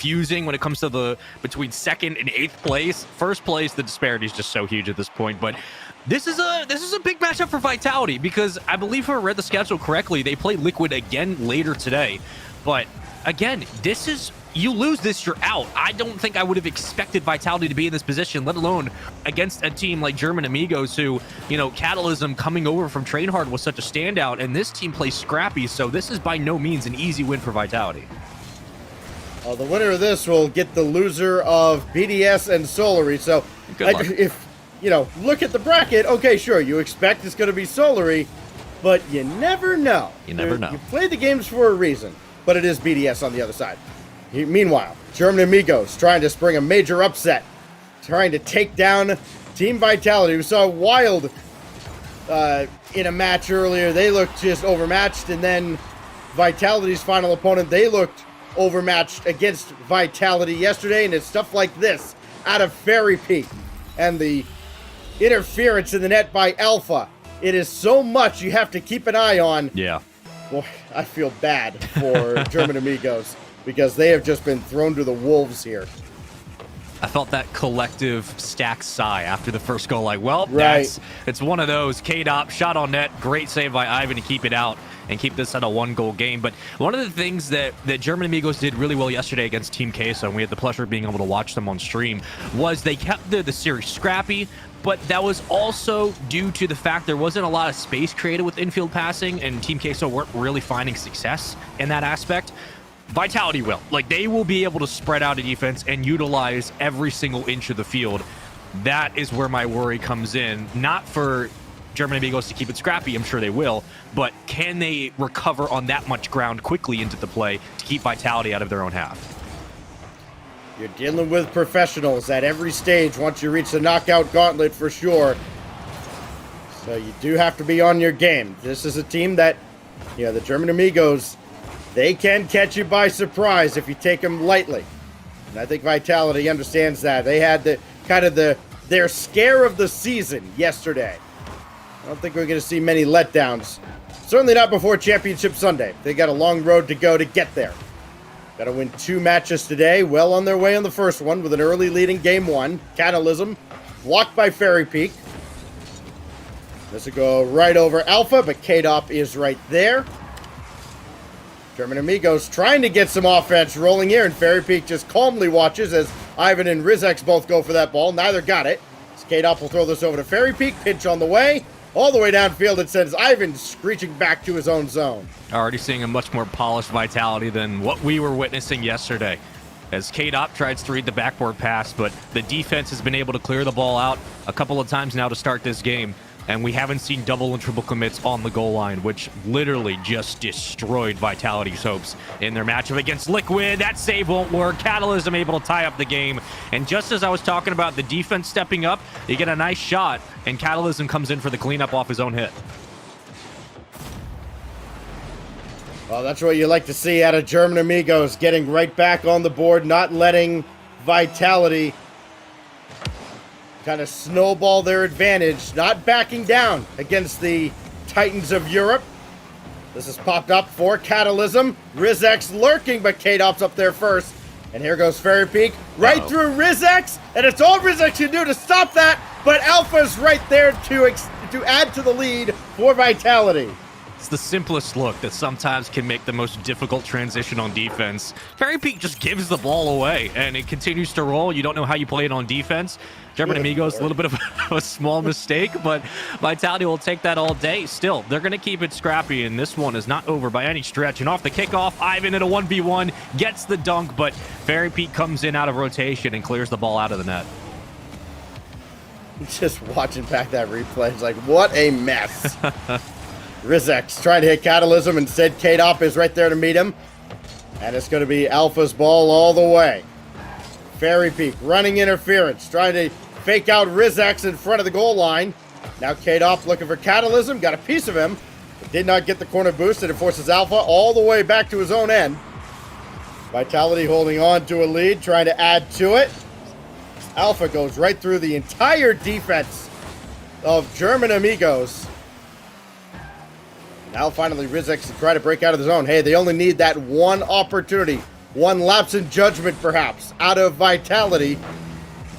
confusing when it comes to the between 2nd and 8th place. 1st place, the disparity is just so huge at this point. But this is a big matchup for Vitality, because I believe if I read the schedule correctly, they play Liquid again later today. But again, this is, you lose this, you're out. I don't think I would have expected Vitality to be in this position, let alone against a team like German Amigos, who, you know, Catalysm coming over from Trainhard was such a standout, and this team plays scrappy, so this is by no means an easy win for Vitality. The winner of this will get the loser of BDS and Solary. So if, you know, look at the bracket, okay, sure, you expect it's going to be Solary, but you never know. You never know. You play the games for a reason, but it is BDS on the other side. Meanwhile, German Amigos trying to spring a major upset, trying to take down Team Vitality. We saw Wild in a match earlier. They looked just overmatched, and then Vitality's final opponent, they looked overmatched against Vitality yesterday, and it's stuff like this out of Fairy Peak and the interference in the net by Alpha. It is so much you have to keep an eye on. Yeah. Boy, I feel bad for German Amigos, because they have just been thrown to the wolves here. I felt that collective stack sigh after the first goal. Like, well, right. It's one of those. K-Dop, shot on net. Great save by Ivan to keep it out and keep this at a 1-goal game. But one of the things that German Amigos did really well yesterday against Team Queso, and we had the pleasure of being able to watch them on stream, was they kept the series scrappy, but that was also due to the fact there wasn't a lot of space created with infield passing, and Team Queso weren't really finding success in that aspect. Vitality will. Like, they will be able to spread out a defense and utilize every single inch of the field. That is where my worry comes in. Not for German Amigos to keep it scrappy, I'm sure they will, but can they recover on that much ground quickly into the play to keep Vitality out of their own half? You're dealing with professionals at every stage once you reach the knockout gauntlet, for sure. So you do have to be on your game. This is a team that, you know, the German Amigos, they can catch you by surprise if you take them lightly. And I think Vitality understands that. They had their scare of the season yesterday. I don't think we're going to see many letdowns. Certainly not before Championship Sunday. They got a long road to go to get there. Got to win 2 matches today. Well on their way on the first one with an early lead in Game 1. Catalysm blocked by Fairy Peak. This will go right over Alpha, but K-Dop is right there. German Amigos trying to get some offense rolling here, and Fairy Peak just calmly watches as Ivan and Rizex both go for that ball. Neither got it. K-Dop will throw this over to Fairy Peak. Pitch on the way. All the way downfield, it sends Ivan screeching back to his own zone. Already seeing a much more polished Vitality than what we were witnessing yesterday, as K-Dop tries to read the backboard pass, but the defense has been able to clear the ball out a couple of times now to start this game, and we haven't seen double and triple commits on the goal line, which literally just destroyed Vitality's hopes in their matchup against Liquid. That save won't work. Catalysm able to tie up the game, and just as I was talking about the defense stepping up, you get a nice shot, and Catalysm comes in for the cleanup off his own hit. Well, that's what you like to see out of German Amigos, getting right back on the board, not letting Vitality kind of snowball their advantage, not backing down against the Titans of Europe. This is popped up for Catalysm. Rizex lurking, but K-Dop's up there first. And here goes Fairy Peak, right through Rizex, and it's all Rizex can do to stop that, but Alpha's right there to add to the lead for Vitality. It's the simplest look that sometimes can make the most difficult transition on defense. Fairy Peak just gives the ball away, and it continues to roll. You don't know how you play it on defense. German Amigos, a little bit of a small mistake, but Vitality will take that all day. Still, they're going to keep it scrappy, and this one is not over by any stretch. And off the kickoff, Ivan in a 1v1 gets the dunk, but Fairy Peak comes in out of rotation and clears the ball out of the net. Just watching back that replay, it's like, what a mess. Rizex trying to hit Catalysm, instead K-Dop is right there to meet him. And it's going to be Alpha's ball all the way. Fairy Peak running interference, trying to fake out Rizex in front of the goal line. Now K-Dop looking for Catalysm, got a piece of him, but did not get the corner boost, and it forces Alpha all the way back to his own end. Vitality holding on to a lead, trying to add to it. Alpha goes right through the entire defense of German Amigos. Now finally Rizex to try to break out of the zone. Hey, they only need that one opportunity. one lapse in judgment, perhaps, out of Vitality.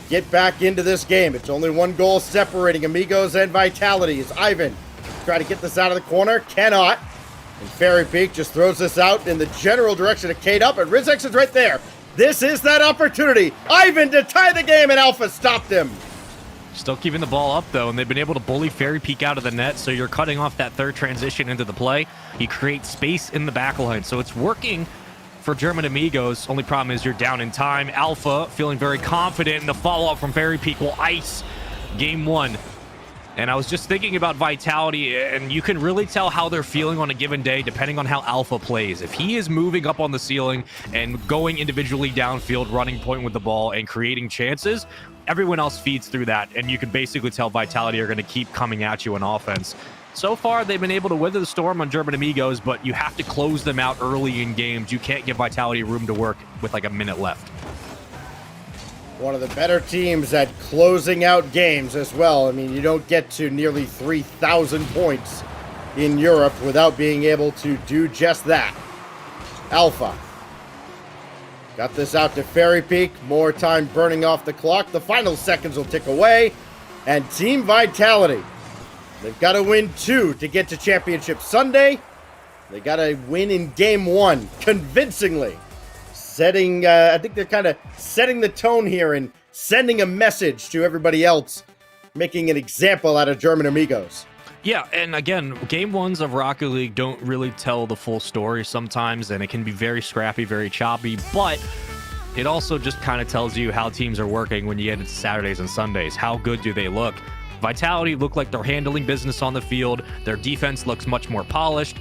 Get back into this game. It's only one goal separating Amigos and Vitality. As Ivan try to get this out of the corner, cannot. And Fairy Peak just throws this out in the general direction of Kate Up, and Rizex is right there. This is that opportunity. Ivan to tie the game, and Alpha stopped him. Still keeping the ball up, though, and they've been able to bully Fairy Peak out of the net, so you're cutting off that third transition into the play. You create space in the back line, so it's working for German Amigos. Only problem is you're down in time. Alpha feeling very confident, and the follow-up from Fairy Peak will ice game one. And I was just thinking about Vitality, and you can really tell how they're feeling on a given day depending on how Alpha plays. If he is moving up on the ceiling and going individually downfield, running point with the ball, and creating chances, everyone else feeds through that, and you can basically tell Vitality are going to keep coming at you on offense. So far, they've been able to weather the storm on German Amigos, but you have to close them out early in games. You can't give Vitality room to work with like a minute left. One of the better teams at closing out games as well. I mean, you don't get to nearly 3,000 points in Europe without being able to do just that. Alpha got this out to Fairy Peak. More time burning off the clock. The final seconds will tick away. And Team Vitality, they've got to win 2 to get to Championship Sunday. They got to win in Game 1 convincingly. I think they're kind of setting the tone here and sending a message to everybody else, making an example out of German Amigos. Yeah, and again, game ones of Rocket League don't really tell the full story sometimes, and it can be very scrappy, very choppy, but it also just kind of tells you how teams are working when you get into Saturdays and Sundays. How good do they look? Vitality look like they're handling business on the field. Their defense looks much more polished.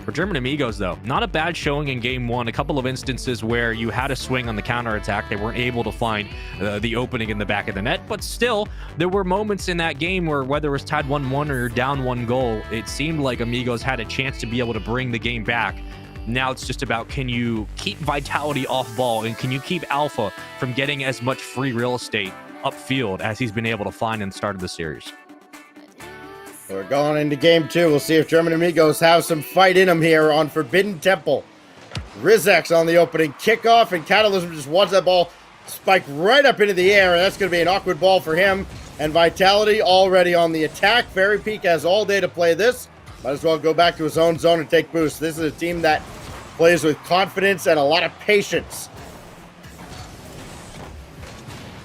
For German Amigos, though, not a bad showing in game one. A couple of instances where you had a swing on the counterattack. They weren't able to find the opening in the back of the net, but still, there were moments in that game where whether it was tied 1-1 or down 1 goal, it seemed like Amigos had a chance to be able to bring the game back. Now it's just about, can you keep Vitality off ball, and can you keep Alpha from getting as much free real estate upfield as he's been able to find in the start of the series? We're going into game 2. We'll see if German Amigos have some fight in them here on Forbidden Temple. Rizex on the opening kickoff, and Catalysm just wants that ball spike right up into the air, and that's going to be an awkward ball for him. And Vitality already on the attack. Fairy Peak has all day to play this. Might as well go back to his own zone and take boost. This is a team that plays with confidence and a lot of patience.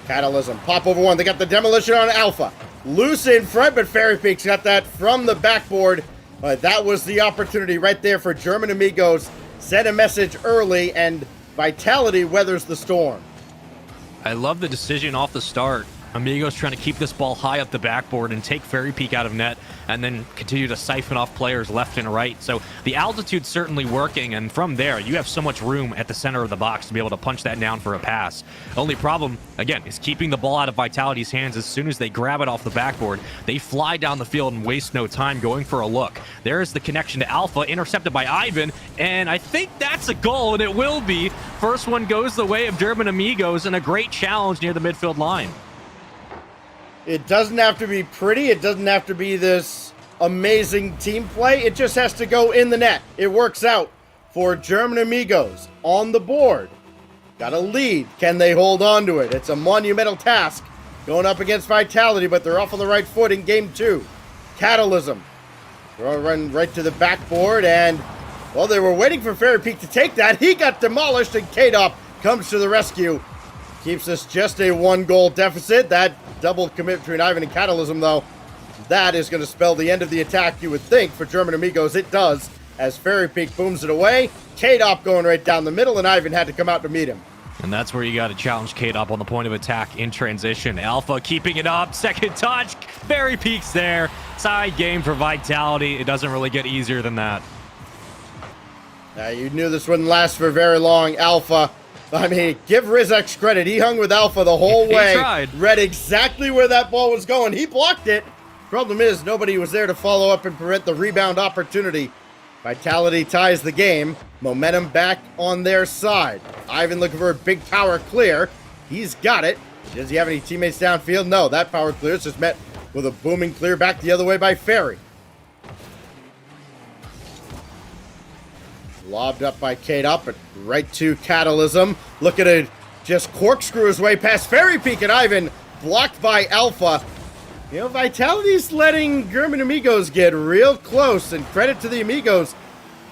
Catalysm, pop over one. They got the demolition on Alpha. Loose in front, but Fairy Peak's got that from the backboard. But that was the opportunity right there for German Amigos. Sent a message early, and Vitality weathers the storm. I love the decision off the start. Amigos trying to keep this ball high up the backboard and take Fairy Peak out of net, and then continue to siphon off players left and right. So the altitude's certainly working, and from there, you have so much room at the center of the box to be able to punch that down for a pass. Only problem, again, is keeping the ball out of Vitality's hands. As soon as they grab it off the backboard, they fly down the field and waste no time going for a look. There is the connection to Alpha, intercepted by Ivan, and I think that's a goal, and it will be. First one goes the way of German Amigos, and a great challenge near the midfield line. It doesn't have to be pretty. It doesn't have to be this amazing team play. It just has to go in the net. It works out for German Amigos on the board. Got a lead. Can they hold on to it? It's a monumental task going up against Vitality, but they're off on the right foot in game 2. Catalysm. Run right to the backboard, and, well, they were waiting for Fairy Peak to take that. He got demolished, and K-Dop comes to the rescue. Keeps us just a 1-goal deficit. That double commit between Ivan and Catalysm, though, that is going to spell the end of the attack, you would think, for German Amigos. It does, as Fairy Peak booms it away. K-Dop going right down the middle, and Ivan had to come out to meet him. And that's where you got to challenge K-Dop on the point of attack in transition. Alpha keeping it up. Second touch. Fairy Peak's there. Side game for Vitality. It doesn't really get easier than that. You knew this wouldn't last for very long. Alpha, I mean, give Rizex credit. He hung with Alpha the whole way. He tried. Read exactly where that ball was going. He blocked it. Problem is, nobody was there to follow up and prevent the rebound opportunity. Vitality ties the game. Momentum back on their side. Ivan looking for a big power clear. He's got it. Does he have any teammates downfield? No, that power clear is just met with a booming clear back the other way by Fairy. Lobbed up by Kate up, but right to Catalysm. Look at it, just corkscrew his way past Fairy Peak and Ivan, blocked by Alpha. You know, Vitality's letting German Amigos get real close, and credit to the Amigos.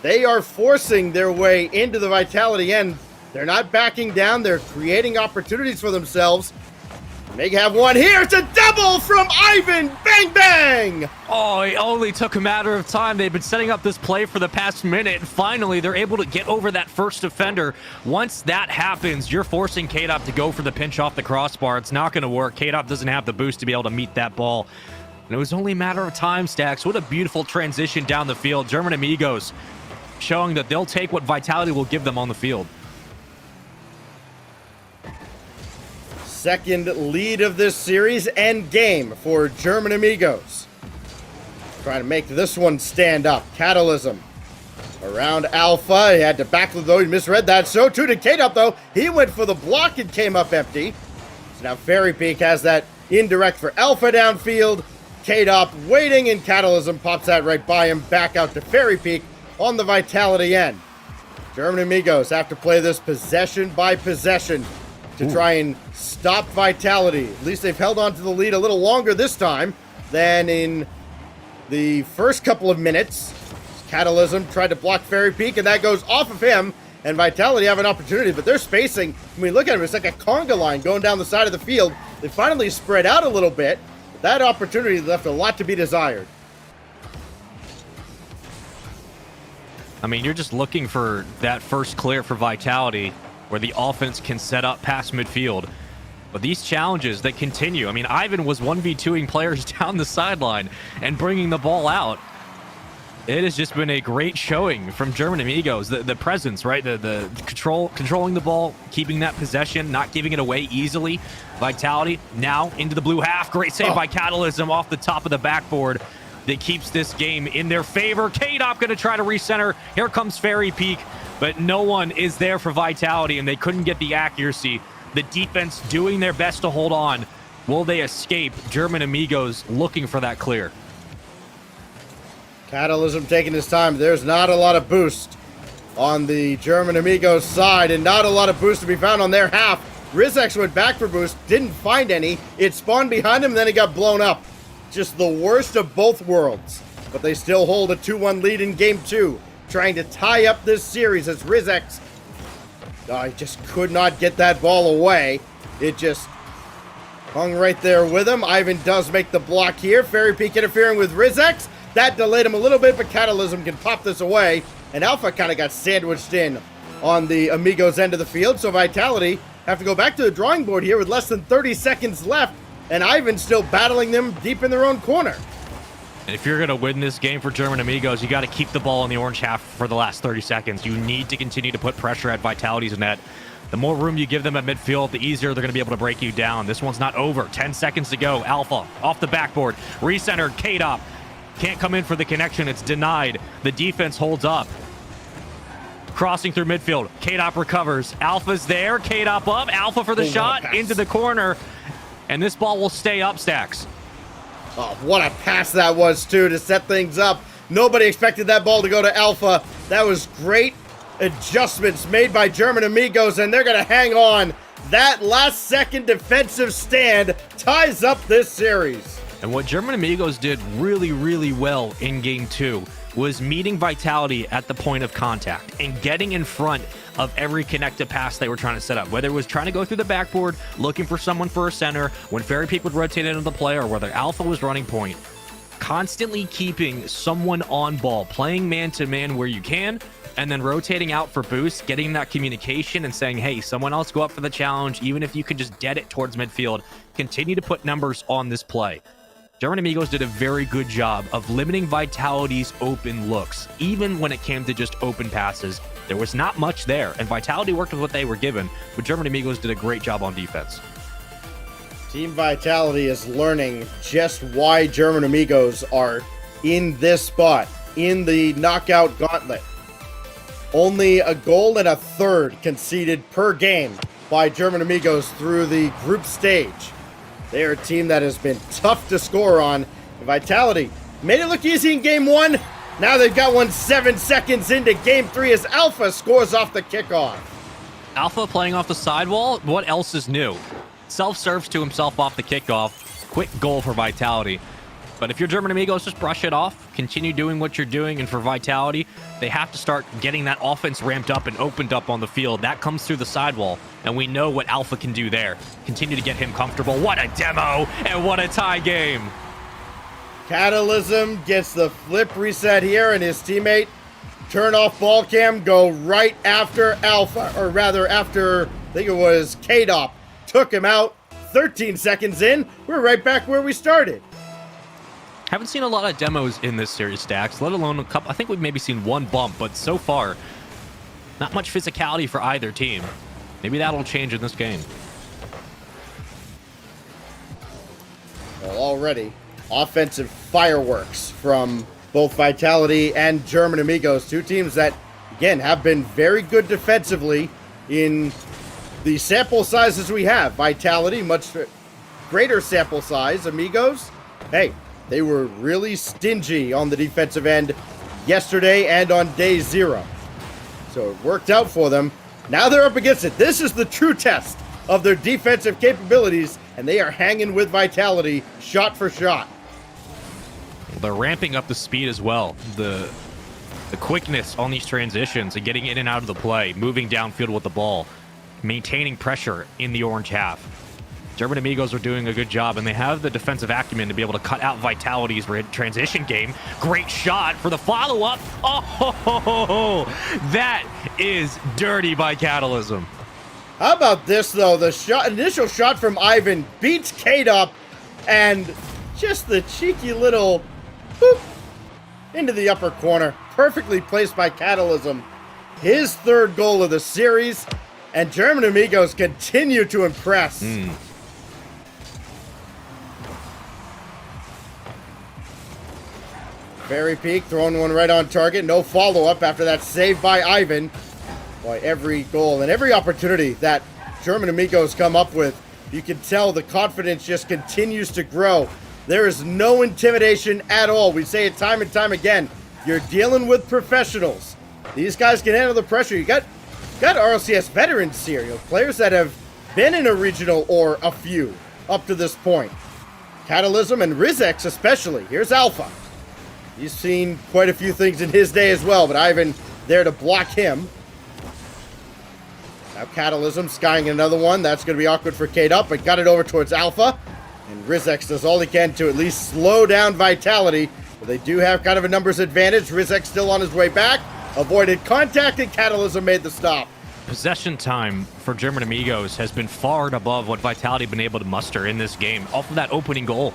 They are forcing their way into the Vitality end. They're not backing down. They're creating opportunities for themselves. They have one here. It's a double from Ivan. Bang, bang. Oh, it only took a matter of time. They've been setting up this play for the past minute, and finally they're able to get over that first defender. Once that happens, you're forcing K-Dop to go for the pinch off the crossbar. It's not going to work. K-Dop doesn't have the boost to be able to meet that ball. And it was only a matter of time, Stacks. What a beautiful transition down the field. German Amigos showing that they'll take what Vitality will give them on the field. Second lead of this series and game for German Amigos. Trying to make this one stand up. Catalysm around Alpha. He had to back though. He misread that. So too did K-Dop though. He went for the block and came up empty. So now Fairy Peak has that indirect for Alpha downfield. K-Dop waiting, and Catalysm pops that right by him. Back out to Fairy Peak on the Vitality end. German Amigos have to play this possession by possession to try and stop Vitality. At least they've held on to the lead a little longer this time than in the first couple of minutes. Catalysm tried to block Fairy Peak, and that goes off of him, and Vitality have an opportunity, but they're spacing. When we look at it, it's like a conga line going down the side of the field. They finally spread out a little bit, but that opportunity left a lot to be desired. I mean, you're just looking for that first clear for Vitality where the offense can set up past midfield. But these challenges that continue, I mean, Ivan was 1v2ing players down the sideline and bringing the ball out. It has just been a great showing from German Amigos. The presence, right? The controlling the ball, keeping that possession, not giving it away easily. Vitality now into the blue half. Great save by Catalysm off the top of the backboard that keeps this game in their favor. K-Dop going to try to recenter. Here comes Fairy Peak, but no one is there for Vitality, and they couldn't get the accuracy. The defense doing their best to hold on. Will they escape? German Amigos looking for that clear. Catalysm taking his time. There's not a lot of boost on the German Amigos side, and not a lot of boost to be found on their half. Rizex went back for boost, didn't find any. It spawned behind him, and then it got blown up. Just the worst of both worlds. But they still hold a 2-1 lead in Game 2, trying to tie up this series as Rizex he just could not get that ball away. It just hung right there with him. Ivan does make the block here. Fairy Peak interfering with Rizex. That delayed him a little bit, but Catalysm can pop this away. And Alpha kind of got sandwiched in on the Amigos end of the field. So Vitality have to go back to the drawing board here with less than 30 seconds left. And Ivan still battling them deep in their own corner. And if you're going to win this game for German Amigos, you got to keep the ball in the orange half for the last 30 seconds. You need to continue to put pressure at Vitality's net. The more room you give them at midfield, the easier they're going to be able to break you down. This one's not over. 10 seconds to go. Alpha off the backboard. Recentered. K-Dop can't come in for the connection. It's denied. The defense holds up. Crossing through midfield. K-Dop recovers. Alpha's there. K-Dop up. Alpha for the shot into the corner. And this ball will stay up, Stacks. Oh, what a pass that was, too, to set things up. Nobody expected that ball to go to Alpha. That was great adjustments made by German Amigos, and they're going to hang on. That last-second defensive stand ties up this series. And what German Amigos did really, really well in Game 2 was meeting Vitality at the point of contact and getting in front of every connected pass they were trying to set up. Whether it was trying to go through the backboard, looking for someone for a center, when Fairy Peak would rotate into the play, or whether Alpha was running point. Constantly keeping someone on ball, playing man-to-man where you can, and then rotating out for boost, getting that communication and saying, hey, someone else go up for the challenge, even if you can just dead it towards midfield. Continue to put numbers on this play. German Amigos did a very good job of limiting Vitality's open looks, even when it came to just open passes. There was not much there, and Vitality worked with what they were given, but German Amigos did a great job on defense. Team Vitality is learning just why German Amigos are in this spot, in the knockout gauntlet. Only a goal and a third conceded per game by German Amigos through the group stage. They are a team that has been tough to score on. Vitality made it look easy in Game 1. Now they've got one 7 seconds into game 3 as Alpha scores off the kickoff. Alpha playing off the sidewall. What else is new? Self-serves to himself off the kickoff. Quick goal for Vitality. But if you're German Amigos, just brush it off. Continue doing what you're doing. And for Vitality, they have to start getting that offense ramped up and opened up on the field. That comes through the sidewall. And we know what Alpha can do there. Continue to get him comfortable. What a demo and what a tie game. Catalysm gets the flip reset here, and his teammate turn off ball cam, go right after Alpha, or rather after, I think it was K-Dop, took him out. 13 seconds in, we're right back where we started. Haven't seen a lot of demos in this series, Stacks, let alone a couple. I think we've maybe seen one bump, but so far, not much physicality for either team. Maybe that'll change in this game. Well, already, offensive fireworks from both Vitality and German Amigos, two teams that, again, have been very good defensively in the sample sizes we have. Vitality, much greater sample size. Amigos, hey, they were really stingy on the defensive end yesterday and on day 0. So it worked out for them. Now they're up against it. This is the true test of their defensive capabilities, and they are hanging with Vitality shot for shot. They're ramping up the speed as well. The quickness on these transitions and getting in and out of the play, moving downfield with the ball, maintaining pressure in the orange half. German Amigos are doing a good job, and they have the defensive acumen to be able to cut out Vitality's transition game. Great shot for the follow-up. Oh, that is dirty by Catalysm. How about this, though? The initial shot from Ivan beats K-Dop, and just the cheeky little boop into the upper corner. Perfectly placed by Catalysm. His 3rd goal of the series, and German Amigos continue to impress. Fairy Peak throwing one right on target. No follow-up after that save by Ivan. Boy, every goal and every opportunity that German Amigos come up with, you can tell the confidence just continues to grow. There is no intimidation at all. We say it time and time again. You're dealing with professionals. These guys can handle the pressure. You got RLCS veterans here, players that have been in a regional or a few up to this point. Catalysm and Rizex especially. Here's Alpha. He's seen quite a few things in his day as well, but Ivan there to block him. Now Catalysm skying another one. That's going to be awkward for K-Dop, but got it over towards Alpha. And Rizex does all he can to at least slow down Vitality. But they do have kind of a numbers advantage. Rizex still on his way back. Avoided contact, and Catalysm made the stop. Possession time for German Amigos has been far and above what Vitality have been able to muster in this game off of that opening goal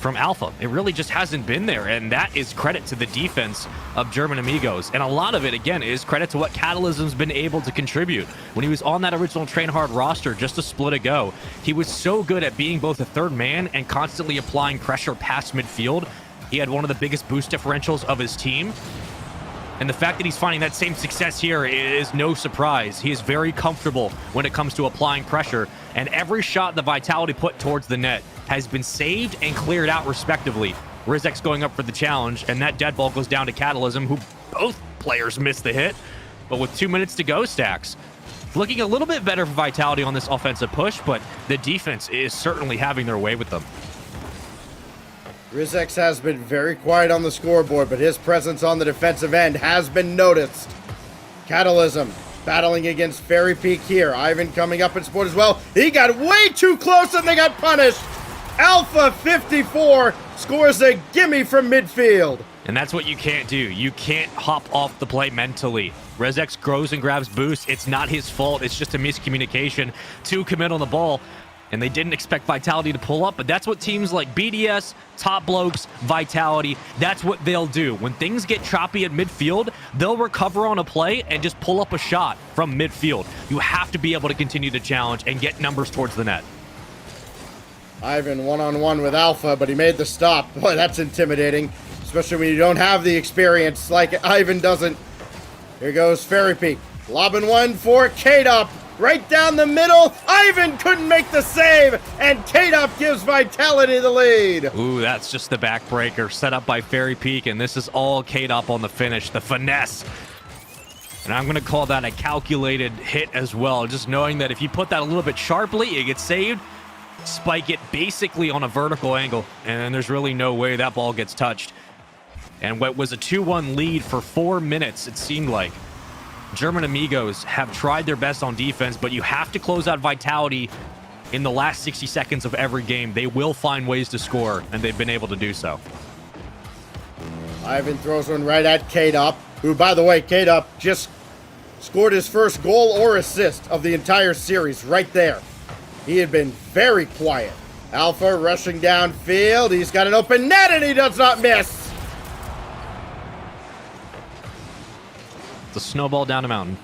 from Alpha. It really just hasn't been there, and that is credit to the defense of German Amigos. And a lot of it, again, is credit to what Catalysm's been able to contribute. When he was on that original Train Hard roster just a split ago, he was so good at being both a third man and constantly applying pressure past midfield. He had one of the biggest boost differentials of his team. And the fact that he's finding that same success here is no surprise. He is very comfortable when it comes to applying pressure, and every shot the Vitality put towards the net has been saved and cleared out respectively. Rizex going up for the challenge, and that dead ball goes down to Catalysm, who both players missed the hit. But with 2 minutes to go, Stacks, looking a little bit better for Vitality on this offensive push, but the defense is certainly having their way with them. Rizex has been very quiet on the scoreboard, but his presence on the defensive end has been noticed. Catalysm battling against Fairy Peak here. Ivan coming up in support as well. He got way too close and they got punished. Alpha 54 scores a gimme from midfield. And that's what you can't do. You can't hop off the play mentally. Rizex grows and grabs boost. It's not his fault. It's just a miscommunication to commit on the ball. And they didn't expect Vitality to pull up, but that's what teams like BDS, Top Blokes, Vitality, that's what they'll do. When things get choppy at midfield, they'll recover on a play and just pull up a shot from midfield. You have to be able to continue to challenge and get numbers towards the net. Ivan one-on-one with Alpha, but he made the stop. Boy, that's intimidating, especially when you don't have the experience like Ivan doesn't. Here goes Fairy Peak. Lobbing one for K-Dop. right down the middle. Ivan couldn't make the save, and K-Dop gives Vitality the lead. Ooh, that's just the backbreaker set up by Fairy Peak, and this is all K-Dop on the finish, the finesse. And I'm going to call that a calculated hit as well, just knowing that if you put that a little bit sharply, it gets saved, spike it basically on a vertical angle, and there's really no way that ball gets touched. And what was a 2-1 lead for 4 minutes, it seemed like. German Amigos have tried their best on defense, but you have to close out Vitality in the last 60 seconds of every game. They will find ways to score, and they've been able to do so. Ivan throws one right at K-Dop, who, by the way, K-Dop just scored his first goal or assist of the entire series right there. He had been very quiet. Alpha rushing downfield. He's got an open net, and he does not miss. The snowball down a mountain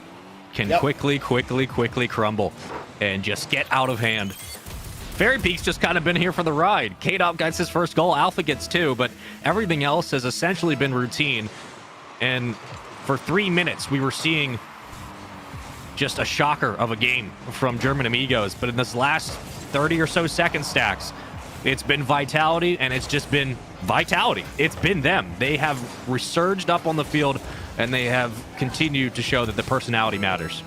can quickly crumble and just get out of hand. Fairy Peak's just kind of been here for the ride. K-Dop gets his first goal, Alpha gets 2, but everything else has essentially been routine. And for 3 minutes, we were seeing just a shocker of a game from German Amigos. But in this last 30 or so second stacks, it's been Vitality, and it's just been Vitality. It's been them. They have resurged up on the field, and they have continued to show that the personality matters.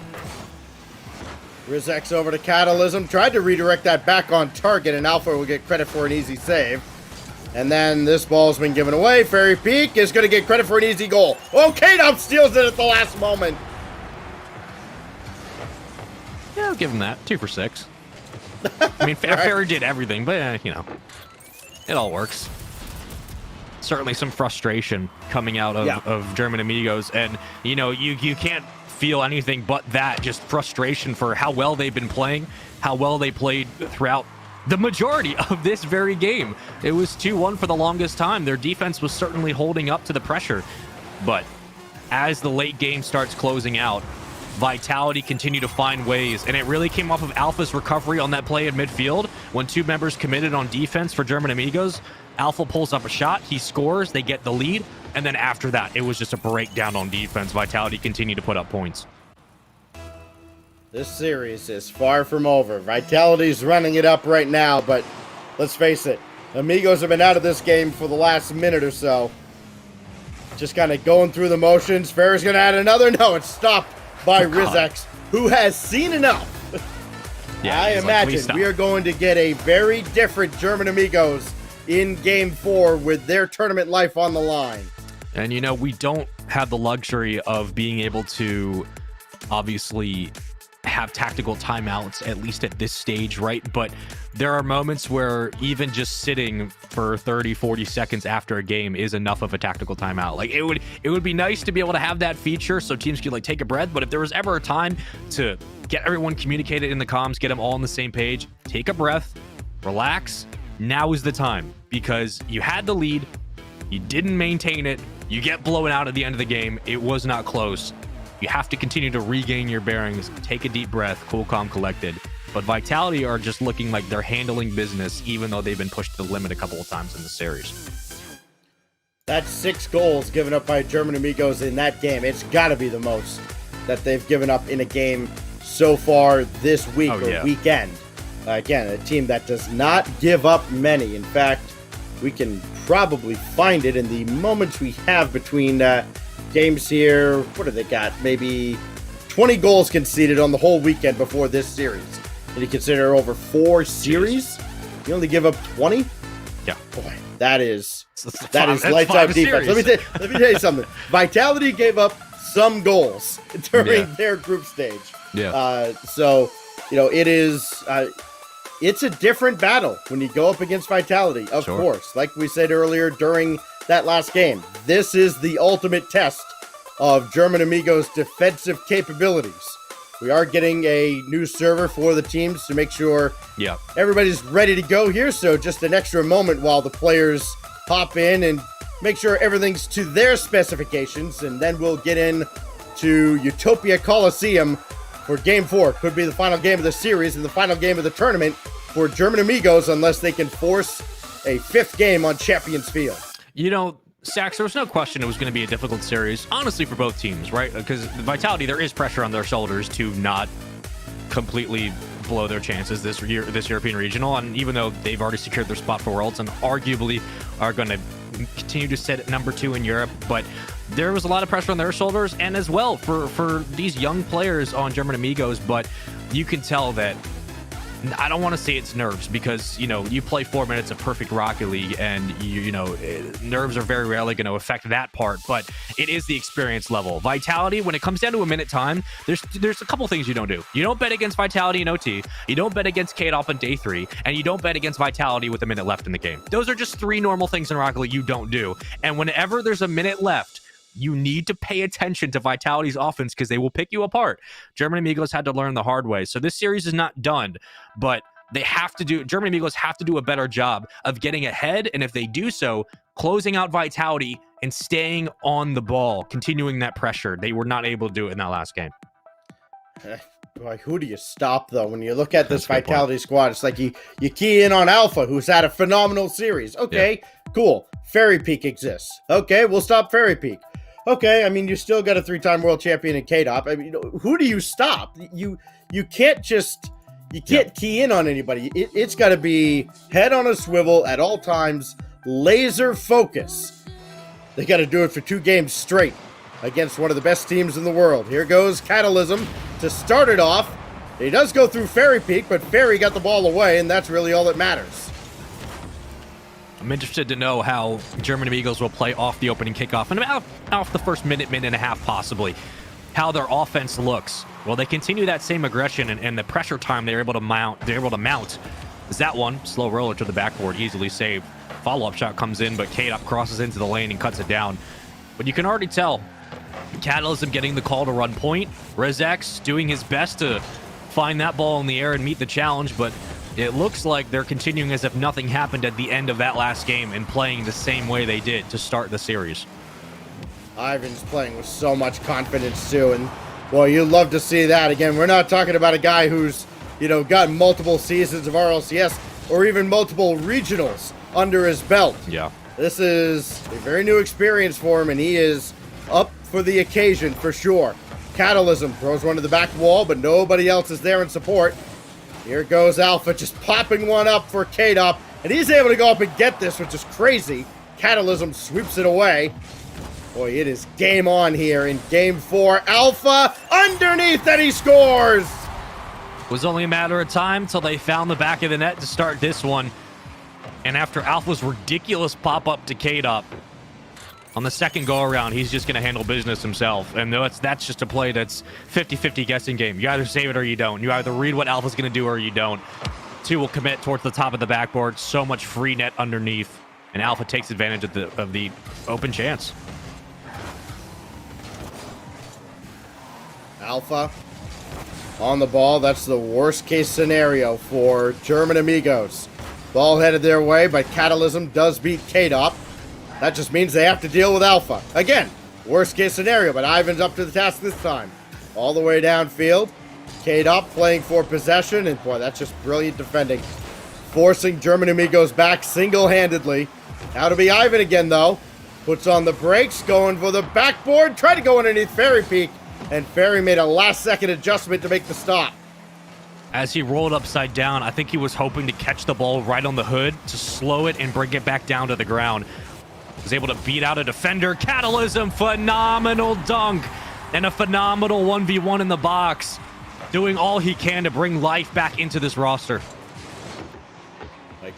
Rizek's over to Catalysm, tried to redirect that back on target, and Alpha will get credit for an easy save. And then this ball's been given away. Fairy Peak is going to get credit for an easy goal. Oh, K-Dop steals it at the last moment. Yeah, I'll give him that. 2 for 6. I mean, Fairy did everything, but, you know, it all works. Certainly some frustration coming out of German Amigos, and you know, you can't feel anything but that, just frustration for how well they've been playing, how well they played throughout the majority of this very game. It was 2-1 for the longest time. Their defense was certainly holding up to the pressure, but as the late game starts closing out, Vitality continue to find ways, and it really came off of Alpha's recovery on that play in midfield when 2 members committed on defense for German Amigos. Alpha pulls up a shot, he scores, they get the lead, and then after that, it was just a breakdown on defense. Vitality continued to put up points. This series is far from over. Vitality's running it up right now, but let's face it, Amigos have been out of this game for the last minute or so. Just kind of going through the motions. Fair's going to add another. No, it's stopped by Rizek, who has seen enough. Yeah, I imagine we are going to get a very different German Amigos in Game 4 with their tournament life on the line. And, you know, we don't have the luxury of being able to obviously have tactical timeouts, at least at this stage, right? But there are moments where even just sitting for 30, 40 seconds after a game is enough of a tactical timeout. Like, it would be nice to be able to have that feature so teams could, like, take a breath. But if there was ever a time to get everyone communicated in the comms, get them all on the same page, take a breath, relax, now is the time, because you had the lead, you didn't maintain it, you get blown out at the end of the game, it was not close. You have to continue to regain your bearings, take a deep breath, cool, calm, collected. But Vitality are just looking like they're handling business, even though they've been pushed to the limit a couple of times in the series. That's 6 goals given up by German Amigos in that game. It's got to be the most that they've given up in a game so far this week weekend. Again, a team that does not give up many. In fact, we can probably find it in the moments we have between games here. What do they got? Maybe 20 goals conceded on the whole weekend before this series. And you consider over 4 series, you only give up 20? Yeah. Boy, that is lights out defense. Let me tell you something. Vitality gave up some goals during their group stage. Yeah. So, you know, it's a different battle when you go up against Vitality, of course. Like we said earlier during that last game, this is the ultimate test of German Amigos' defensive capabilities. We are getting a new server for the teams to make sure everybody's ready to go here. So just an extra moment while the players hop in and make sure everything's to their specifications. And then we'll get in to Utopia Coliseum for Game 4. Could be the final game of the series and the final game of the tournament for German Amigos, unless they can force a 5th game on Champions Field. You know, Sax, there was no question it was going to be a difficult series, honestly, for both teams, right? Because Vitality, there is pressure on their shoulders to not completely blow their chances this European regional. And even though they've already secured their spot for Worlds and arguably are going to continue to sit at number 2 in Europe, but there was a lot of pressure on their shoulders, and as well for these young players on German Amigos. But you can tell that, I don't want to say it's nerves, because, you know, you play 4 minutes of perfect Rocket League, and you know, nerves are very rarely going to affect that part, but it is the experience level. Vitality, when it comes down to a minute time, there's a couple things you don't do. You don't bet against Vitality in OT, you don't bet against K-Dop on day 3, and you don't bet against Vitality with a minute left in the game. Those are just 3 normal things in Rocket League you don't do. And whenever there's a minute left, you need to pay attention to Vitality's offense, because they will pick you apart. German Amigos had to learn the hard way. So this series is not done, but German Amigos have to do a better job of getting ahead. And if they do so, closing out Vitality and staying on the ball, continuing that pressure. They were not able to do it in that last game. Boy, who do you stop, though? When you look at this Vitality squad, it's like you key in on Alpha, who's had a phenomenal series. Okay, cool. Fairy Peak exists. Okay, we'll stop Fairy Peak. Okay, I mean, you still got a 3-time world champion in K-Dop. I mean, you know, who do you stop? You can't just, key in on anybody. It's got to be head on a swivel at all times, laser focus. They got to do it for 2 games straight against one of the best teams in the world. Here goes Catalysm to start it off. He does go through Fairy Peak, but Fairy got the ball away, and that's really all that matters. I'm interested to know how German Amigos will play off the opening kickoff and about off the first minute and a half, possibly. How their offense looks. Well, they continue that same aggression, and the pressure time they're able to mount. Is that one slow roller to the backboard, easily saved. Follow-up shot comes in, but K-Dop crosses into the lane and cuts it down. But you can already tell Catalysm getting the call to run point. Rizex doing his best to find that ball in the air and meet the challenge, but it looks like they're continuing as if nothing happened at the end of that last game and playing the same way they did to start the series. Ivan's playing with so much confidence, too, and, well, you'd love to see that. Again, we're not talking about a guy who's, you know, got multiple seasons of RLCS or even multiple regionals under his belt. Yeah. This is a very new experience for him, and he is up for the occasion for sure. Catalysm throws one to the back wall, but nobody else is there in support. Here goes Alpha, just popping one up for K-Dop, and he's able to go up and get this, which is crazy. Catalysm sweeps it away. Boy, it is game on here in Game 4. Alpha underneath, and he scores! It was only a matter of time till they found the back of the net to start this one. And after Alpha's ridiculous pop-up to K-Dop, on the second go-around, he's just going to handle business himself. And that's just a play that's 50-50 guessing game. You either save it or you don't. You either read what Alpha's going to do or you don't. 2 will commit towards the top of the backboard. So much free net underneath. And Alpha takes advantage of the open chance. Alpha on the ball. That's the worst-case scenario for German Amigos. Ball headed their way, but Catalysm does beat K-Dop. That just means they have to deal with Alpha. Again, worst case scenario, but Ivan's up to the task this time. All the way downfield. K-Dop playing for possession, and boy, that's just brilliant defending. Forcing German Amigos back single-handedly. Now to be Ivan again, though. Puts on the brakes, going for the backboard. Tried to go underneath Fairy Peak, and Fairy made a last-second adjustment to make the stop. As he rolled upside down, I think he was hoping to catch the ball right on the hood to slow it and bring it back down to the ground. Was able to beat out a defender. Catalysm, phenomenal dunk and a phenomenal 1v1 in the box. Doing all he can to bring life back into this roster.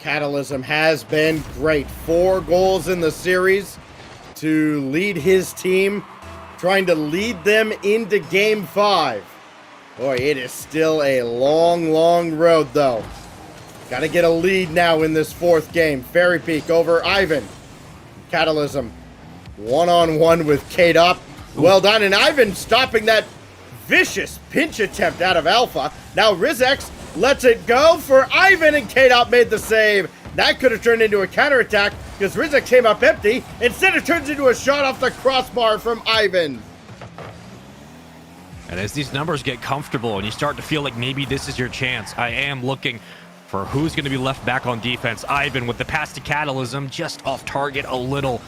Catalysm has been great. 4 goals in the series to lead his team, trying to lead them into Game 5. Boy, it is still a long, long road, though. Got to get a lead now in this 4th game. Fairy Peak over Ivan. Catalysm one-on-one with K-Dop. Well done, and Ivan stopping that vicious pinch attempt out of Alpha. Now Rizex lets it go for Ivan, and K-Dop made the save. That could have turned into a counterattack because Rizex came up empty. Instead, it turns into a shot off the crossbar from Ivan. And as these numbers get comfortable and you start to feel like maybe this is your chance, I am looking for who's going to be left back on defense. Ivan with the pass to Catalysm, just off target a little.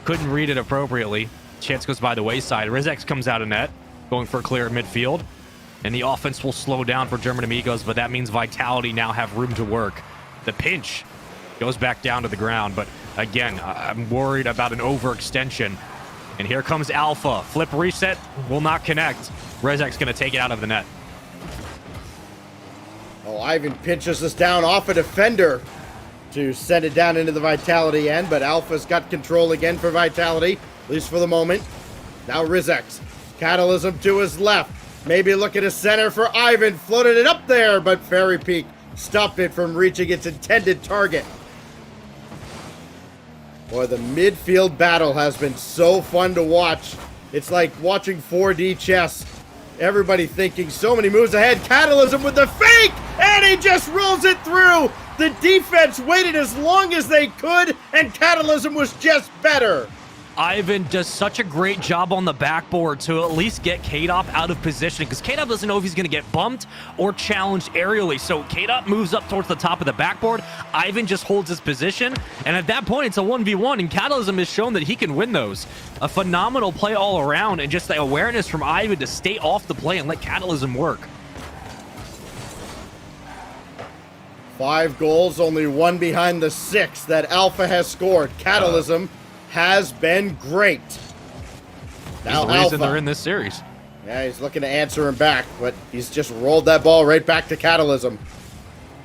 Couldn't read it appropriately. Chance goes by the wayside. Rizex comes out of net, going for a clear at midfield. and the offense will slow down for German Amigos, but that means Vitality now have room to work. The pinch goes back down to the ground, but again, I'm worried about an overextension. And here comes Alpha. Flip reset will not connect. Rezek's going to take it out of the net. Oh, Ivan pinches us down off a defender to send it down into the Vitality end, but Alpha's got control again for Vitality, at least for the moment. Now Rizek's Catalysm to his left. Maybe look at his center for Ivan. Floated it up there, but Fairy Peak stopped it from reaching its intended target. Boy, the midfield battle has been so fun to watch. It's like watching 4D chess. Everybody thinking so many moves ahead. Catalysm with the fake, and he just rolls it through. The defense waited as long as they could, and Catalysm was just better. Ivan does such a great job on the backboard to at least get K-Dop out of position, because K-Dop doesn't know if he's going to get bumped or challenged aerially. So K-Dop moves up towards the top of the backboard. Ivan just holds his position, and at that point, it's a 1v1, and Catalysm has shown that he can win those. A phenomenal play all around, and just the awareness from Ivan to stay off the play and let Catalysm work. 5 goals, only 1 behind the 6 that Alpha has scored. Catalysm has been great. Now He's the reason they're in this series. Yeah, he's looking to answer him back, but he's just rolled that ball right back to Catalysm.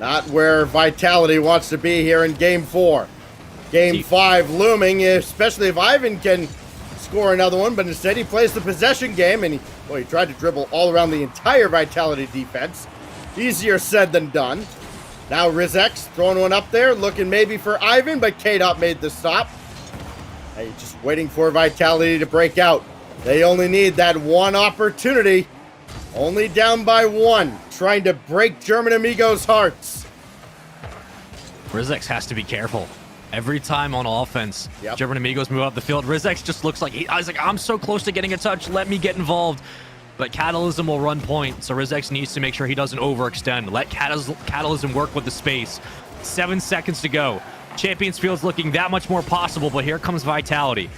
Not where Vitality wants to be here in Game 4. Game 5 looming, especially if Ivan can score another one, but instead he plays the possession game, and he tried to dribble all around the entire Vitality defense. Easier said than done. Now Rizek's throwing one up there, looking maybe for Ivan, but K-Dop made the stop. Just waiting for Vitality to break out. They only need that one opportunity. Only down by 1. Trying to break German Amigos' hearts. Rizek's has to be careful. Every time on offense, Yep. German Amigos move up the field. Rizek's just looks like, I was like, I'm so close to getting a touch. Let me get involved. But Catalysm will run point, so Rizek's needs to make sure he doesn't overextend. Let Catalysm work with the space. 7 seconds to go. Champions Field's looking that much more possible, but here comes Vitality.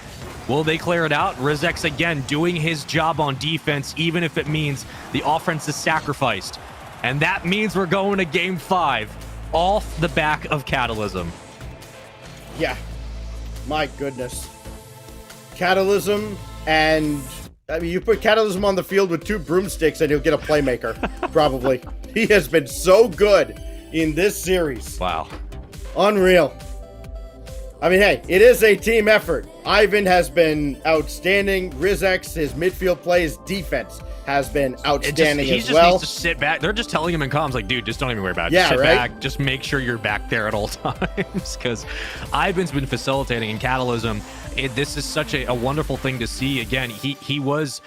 Will they clear it out? Rizek's again doing his job on defense, even if it means the offense is sacrificed. And that means we're going to Game 5 off the back of Catalysm. Yeah. My goodness. Catalysm, and I mean, you put Catalysm on the field with 2 broomsticks and he'll get a playmaker, probably. He has been so good in this series. Wow. Unreal. I mean, hey, it is a team effort. Ivan has been outstanding. Rizek's, his midfield play, his defense has been outstanding he as just well. needs to sit back. They're just telling him in comms, like, dude, just don't even worry about it. Yeah, just sit right? back. Just make sure you're back there at all times. Because Ivan's been facilitating in Catalysm. This is such a wonderful thing to see. Again, he was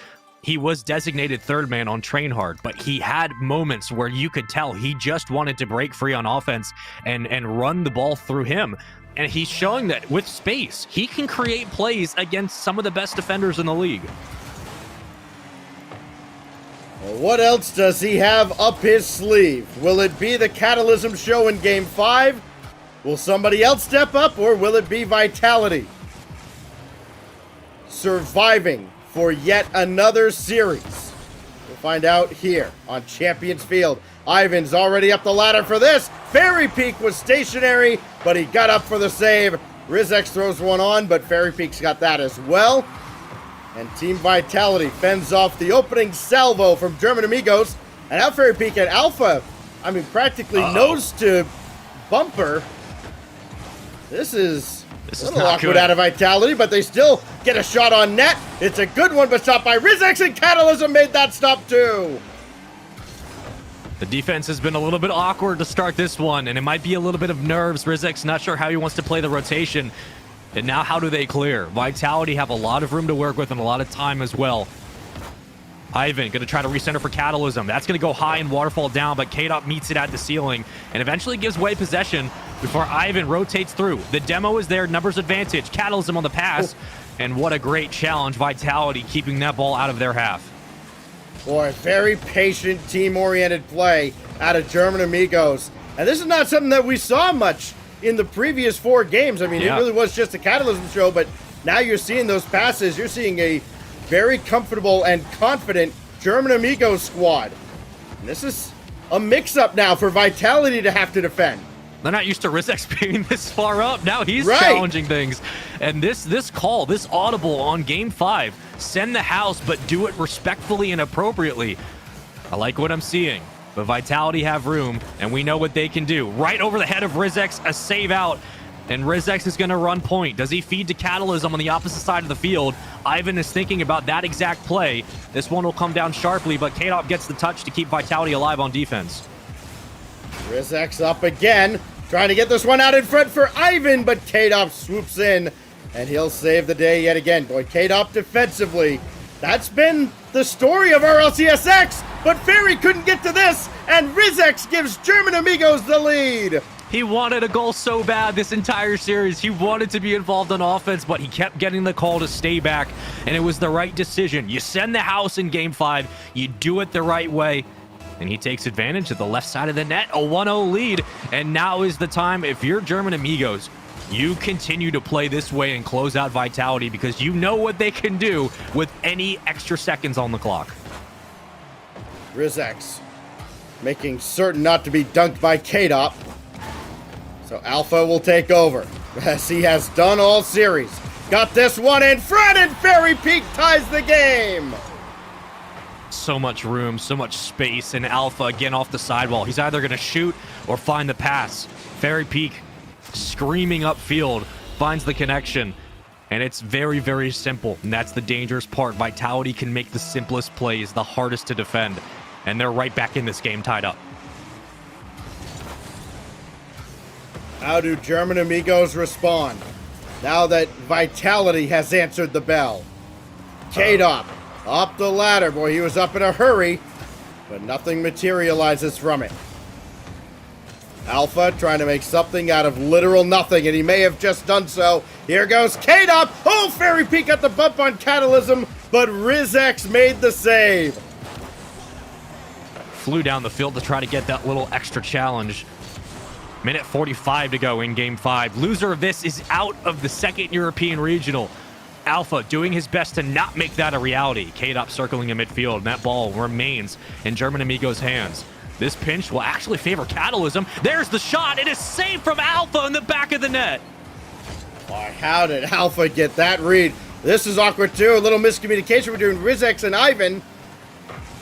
designated third man on Train Hard, but he had moments where you could tell he just wanted to break free on offense and run the ball through him. And he's showing that with space, he can create plays against some of the best defenders in the league. Well, what else does he have up his sleeve? Will it be the Catalysm show in Game 5? Will somebody else step up, or will it be Vitality surviving for yet another series? We'll find out here on Champions Field. Ivan's already up the ladder for this. Fairy Peak was stationary, but he got up for the save. Rizek throws one on, but Fairy Peak's got that as well. And Team Vitality fends off the opening salvo from German Amigos. And now Fairy Peak and Alpha, I mean, practically nose to bumper. This is a little awkward good out of Vitality, but they still get a shot on net. It's a good one, but stopped by Rizek, and Catalysm made that stop too. The defense has been a little bit awkward to start this one, and it might be a little bit of nerves. Rizek's not sure how he wants to play the rotation. And now how do they clear? Vitality have a lot of room to work with and a lot of time as well. Ivan going to try to recenter for Catalysm. That's going to go high and waterfall down, but K-Dop meets it at the ceiling and eventually gives away possession before Ivan rotates through. The demo is there, numbers advantage. Catalysm on the pass, and what a great challenge. Vitality keeping that ball out of their half. Boy, very patient, team-oriented play out of German Amigos. And this is not something that we saw much in the previous 4 games. I mean, It really was just a Catalysm show, but now you're seeing those passes. You're seeing a very comfortable and confident German Amigos squad. And this is a mix-up now for Vitality to have to defend. They're not used to Rizek being this far up. Now he's Right. challenging things. And this call, this audible on game 5, send the house, but do it respectfully and appropriately. I like what I'm seeing. But Vitality have room, and we know what they can do. Right over the head of Rizek, a save out. And Rizek is going to run point. Does he feed to Catalysm on the opposite side of the field? Ivan is thinking about that exact play. This one will come down sharply, but K-Dop gets the touch to keep Vitality alive on defense. Rizek's up again, trying to get this one out in front for Ivan, but K-Dop swoops in, and he'll save the day yet again. Boy, K-Dop defensively, that's been the story of RLCSX, but Ferry couldn't get to this, and Rizek gives German Amigos the lead. He wanted a goal so bad this entire series. He wanted to be involved on offense, but he kept getting the call to stay back, and it was the right decision. You send the house in game 5, you do it the right way, and he takes advantage of the left side of the net, a 1-0 lead, and now is the time. If you're German Amigos, you continue to play this way and close out Vitality because you know what they can do with any extra seconds on the clock. Rizek making certain not to be dunked by K-Dop. So Alpha will take over, as he has done all series. Got this one in front, and Fairy Peak ties the game. So much room, so much space, and Alpha again off the sidewall. He's either going to shoot or find the pass. Fairy Peak screaming upfield, finds the connection, and it's very, very simple, and that's the dangerous part. Vitality can make the simplest plays the hardest to defend, and they're right back in this game tied up. How do German Amigos respond now that Vitality has answered the bell? K-Dop up the ladder. Boy, he was up in a hurry, but nothing materializes from it. Alpha trying to make something out of literal nothing, and he may have just done so. Here goes K-Dop. Oh, Fairy Peak got the bump on Catalysm, but Rizek made the save. Flew down the field to try to get that little extra challenge. Minute 45 to go in game 5. Loser of this is out of the second European regional. Alpha doing his best to not make that a reality. K-Dop circling in midfield, and that ball remains in German Amigos' hands. This pinch will actually favor Catalysm. There's the shot. It is saved from Alpha in the back of the net. Boy, how did Alpha get that read? This is awkward too. A little miscommunication between Rizek and Ivan.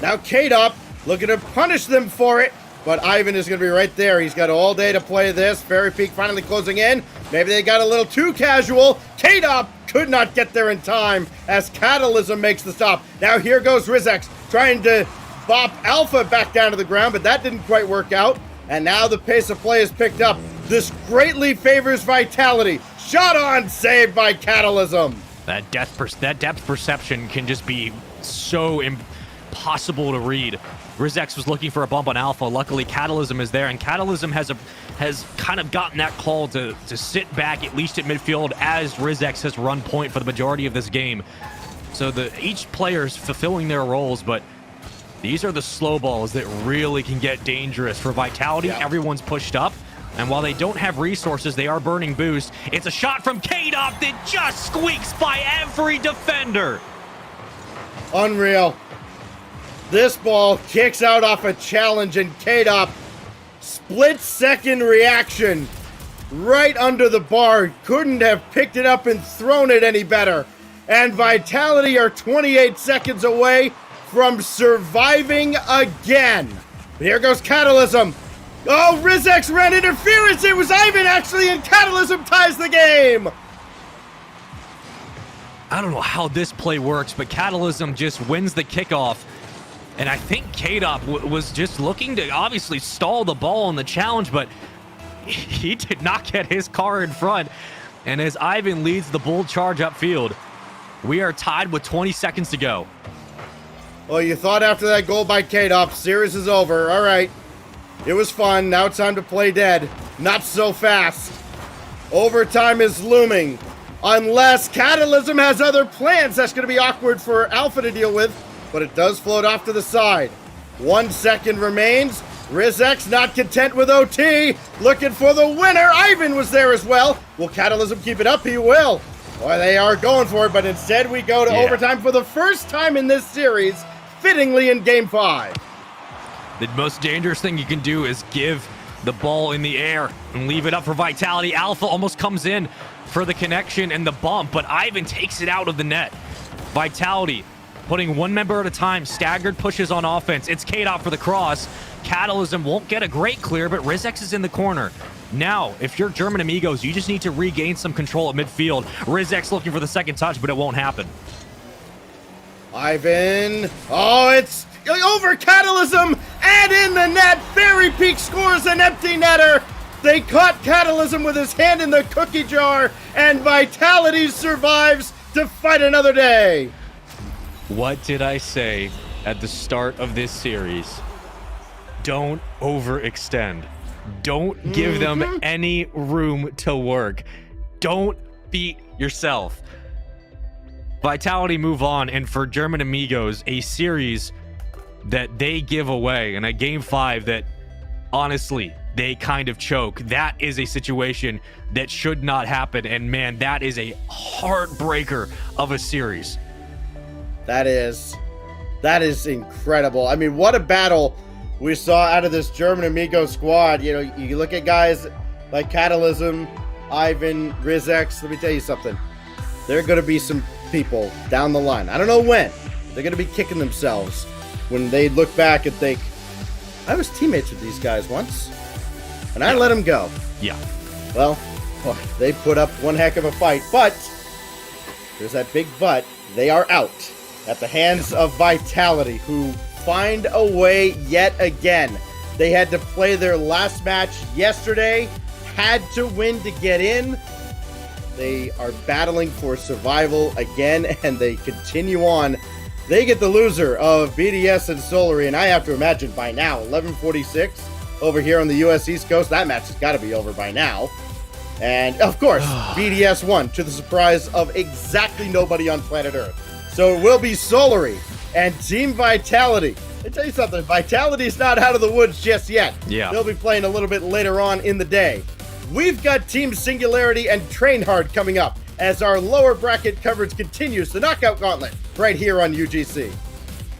Now K-Dop looking to punish them for it. But Ivan is going to be right there. He's got all day to play this. Fairy Peak finally closing in. Maybe they got a little too casual. K-Dop could not get there in time as Catalysm makes the stop. Now here goes Rizek trying to bop Alpha back down to the ground, but that didn't quite work out. And now the pace of play is picked up. This greatly favors Vitality. Shot on, saved by Catalysm. That depth perception can just be so impossible to read. Rizek was looking for a bump on Alpha. Luckily, Catalysm is there, and Catalysm has kind of gotten that call to sit back, at least at midfield, as Rizek has run point for the majority of this game. So each player is fulfilling their roles, but these are the slow balls that really can get dangerous. For Vitality, everyone's pushed up, and while they don't have resources, they are burning boost. It's a shot from K-Dop that just squeaks by every defender. Unreal. This ball kicks out off a challenge, and K-Dop, split-second reaction right under the bar. Couldn't have picked it up and thrown it any better. And Vitality are 28 seconds away from surviving again. But here goes Catalysm. Oh, Rizek ran interference. It was Ivan, actually, and Catalysm ties the game. I don't know how this play works, but Catalysm just wins the kickoff. And I think K-Dop was just looking to obviously stall the ball on the challenge, but he did not get his car in front. And as Ivan leads the bold charge upfield, we are tied with 20 seconds to go. Well, you thought after that goal by K-Dop, series is over. All right. It was fun. Now it's time to play dead. Not so fast. Overtime is looming. Unless Catalysm has other plans, that's going to be awkward for Alpha to deal with. But it does float off to the side. 1 second remains. Rizek not content with OT. Looking for the winner. Ivan was there as well. Will Catalysm keep it up? He will. Boy, they are going for it, but instead we go to overtime for the first time in this series, fittingly in Game 5. The most dangerous thing you can do is give the ball in the air and leave it up for Vitality. Alpha almost comes in for the connection and the bump, but Ivan takes it out of the net. Vitality putting one member at a time, staggered pushes on offense. It's K-Dot for the cross. Catalysm won't get a great clear, but Rizex is in the corner. Now, if you're German Amigos, you just need to regain some control at midfield. Rizex looking for the second touch, but it won't happen. Ivan. Oh, it's over Catalysm and in the net. Fairy Peak scores an empty netter. They caught Catalysm with his hand in the cookie jar, and Vitality survives to fight another day. What did I say at the start of this series? Don't overextend. Don't give them any room to work. Don't beat yourself. Vitality move on, and for German Amigos, a series that they give away in a game 5 that honestly they kind of choke. That is a situation that should not happen, and man, that is a heartbreaker of a series. That is incredible. I mean, what a battle we saw out of this German Amigo squad. You know, you look at guys like Catalysm, Ivan, Rizex. Let me tell you something. There are going to be some people down the line. I don't know when. They're going to be kicking themselves when they look back and think, I was teammates with these guys once, and I let them go. Yeah. Well, they put up one heck of a fight, but there's that big but. They are out at the hands of Vitality, who find a way yet again. They had to play their last match yesterday, had to win to get in. They are battling for survival again, and they continue on. They get the loser of BDS and Solary, and I have to imagine by now, 11:46 over here on the U.S. East Coast, that match has got to be over by now. And, of course, BDS won, to the surprise of exactly nobody on planet Earth. So it will be Solary and Team Vitality. I tell you something, Vitality's not out of the woods just yet. Yeah. They'll be playing a little bit later on in the day. We've got Team Singularity and Train Hard coming up as our lower bracket coverage continues the Knockout Gauntlet right here on UGC.